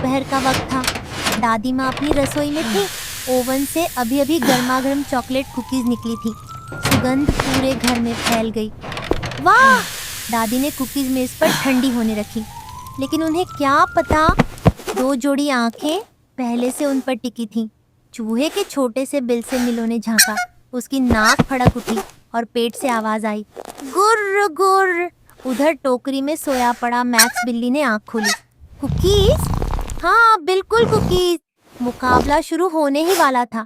दोपहर का वक्त था। दादी माँ अपनी रसोई में थी। ओवन से अभी अभी गर्मा गर्म चॉकलेट कुकीज निकली थी। सुगंध पूरे घर में फैल गई। वाह! दादी ने कुकीज मेज पर ठंडी होने रखी, लेकिन उन्हें क्या पता, 2 जोड़ी आंखें पहले से उन पर टिकी थीं। चूहे के छोटे से बिल से मिलो ने झांका। उसकी नाक फड़क उठी और पेट से आवाज आई, गुर्र गुर्र। उधर टोकरी में सोया पड़ा मैक्स बिल्ली ने आंख खोली। कुकीज? हाँ, बिल्कुल कुकीज। मुकाबला शुरू होने ही वाला था।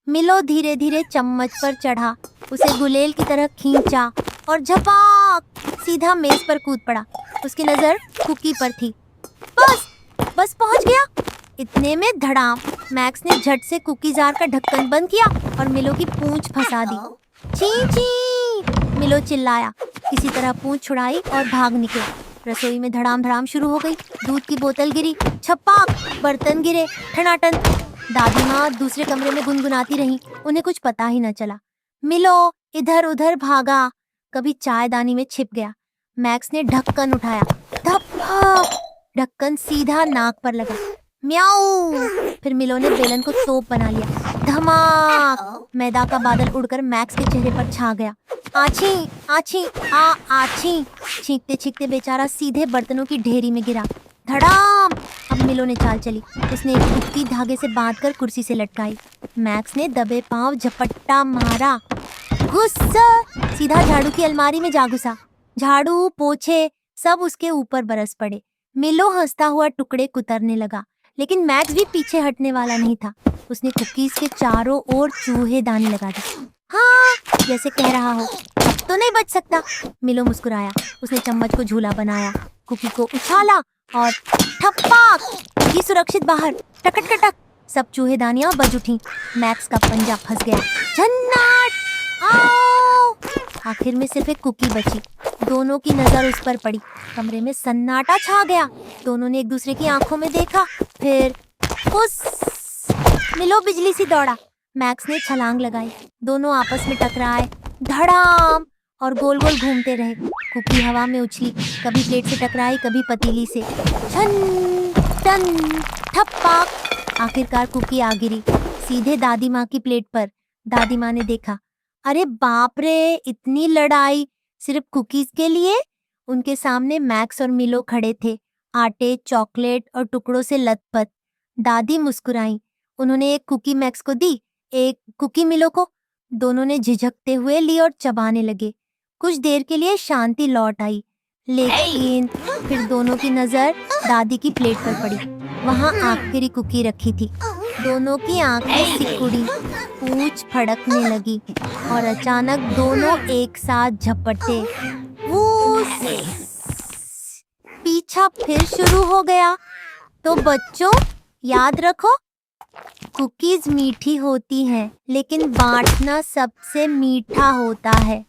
मिलो धीरे धीरे चम्मच पर चढ़ा, उसे गुलेल की तरह खींचा और झपाक सीधा मेज पर कूद पड़ा। उसकी नजर कुकी पर थी। बस पहुंच गया। इतने में धड़ाम, मैक्स ने झट से कुकी जार का ढक्कन बंद किया और मिलो की पूंछ फंसा दी। ची ची! मिलो चिल्लाया, किसी तरह पूंछ छुड़ाई और भाग निकला। रसोई में धड़ाम धड़ाम शुरू हो गई। दूध की बोतल गिरी, छपाक, बर्तन गिरे, ठनाटन। दादी माँ दूसरे कमरे में गुनगुनाती रहीं। उन्हें कुछ पता ही न चला। मिलो इधर उधर भागा, कभी चायदानी में छिप गया। मैक्स ने ढक्कन उठाया, धप्पा! ढक्कन सीधा नाक पर लगा। म्याऊ! फिर मिलो ने बेलन को तोप बना लिया। धमाक! मैदा का बादल उड़कर मैक्स के चेहरे पर छा गया। आछी आछी आछी! छींकते छींकते बेचारा सीधे बर्तनों की ढेरी में गिरा। धड़ाम! अब मिलो ने चाल चली। उसने एक कुक्की धागे से बांधकर कुर्सी से लटकाई। मैक्स ने दबे पांव झपट्टा मारा। गुस्सा! सीधा झाड़ू की अलमारी में जा घुसा। झाड़ू पोछे सब उसके ऊपर बरस पड़े। मिलो हंसता हुआ टुकड़े कुतरने लगा, लेकिन मैक्स भी पीछे हटने वाला नहीं था। उसने कुकीज के चारों ओर चूहेदानी लगा दी। हाँ, जैसे कह रहा हो, अब तो नहीं बच सकता। मिलो मुस्कुराया। उसने चम्मच को झूला बनाया, कुकी को उछाला और ठप्पाक! कुकी सुरक्षित बाहर। टकट टकट! सब चूहेदानियां बज उठी। मैक्स का पंजा फंस गया। झन्नाट! आओ! आखिर में सिर्फ एक कुकी बची। दोनों की नजर उस पर पड़ी। कमरे में सन्नाटा छा गया। दोनों ने एक दूसरे की आंखों में देखा, फिर उस मिलो बिजली सी दौड़ा। मैक्स ने छलांग लगाई। दोनों आपस में टकराए, धड़ाम, और गोल गोल घूमते रहे। कुकी हवा में उछली, कभी प्लेट से टकराई, कभी पतीली से। छन टन ठप्पाक! आखिरकार कुकी आ गिरी, सीधे दादी माँ की प्लेट पर। दादी माँ ने देखा, अरे बाप रे, इतनी लड़ाई सिर्फ कुकीज के लिए? उनके सामने मैक्स और मिलो खड़े थे, आटे, चॉकलेट और टुकड़ों से लथपथ। दादी मुस्कुराई। उन्होंने एक कुकी मैक्स को दी, एक कुकी मिलो को। दोनों ने झिझकते हुए ली और चबाने लगे। कुछ देर के लिए शांति लौट आई, लेकिन फिर दोनों की नजर दादी की प्लेट पर पड़ी। वहाँ आखिरी कुकी रखी थी। दोनों की आंखें सिकुड़ी, पूंछ फड़कने लगी और अचानक दोनों एक साथ झपटे। पीछा फिर शुरू हो गया। तो बच्चों, याद रखो, कुकीज मीठी होती हैं, लेकिन बांटना सबसे मीठा होता है।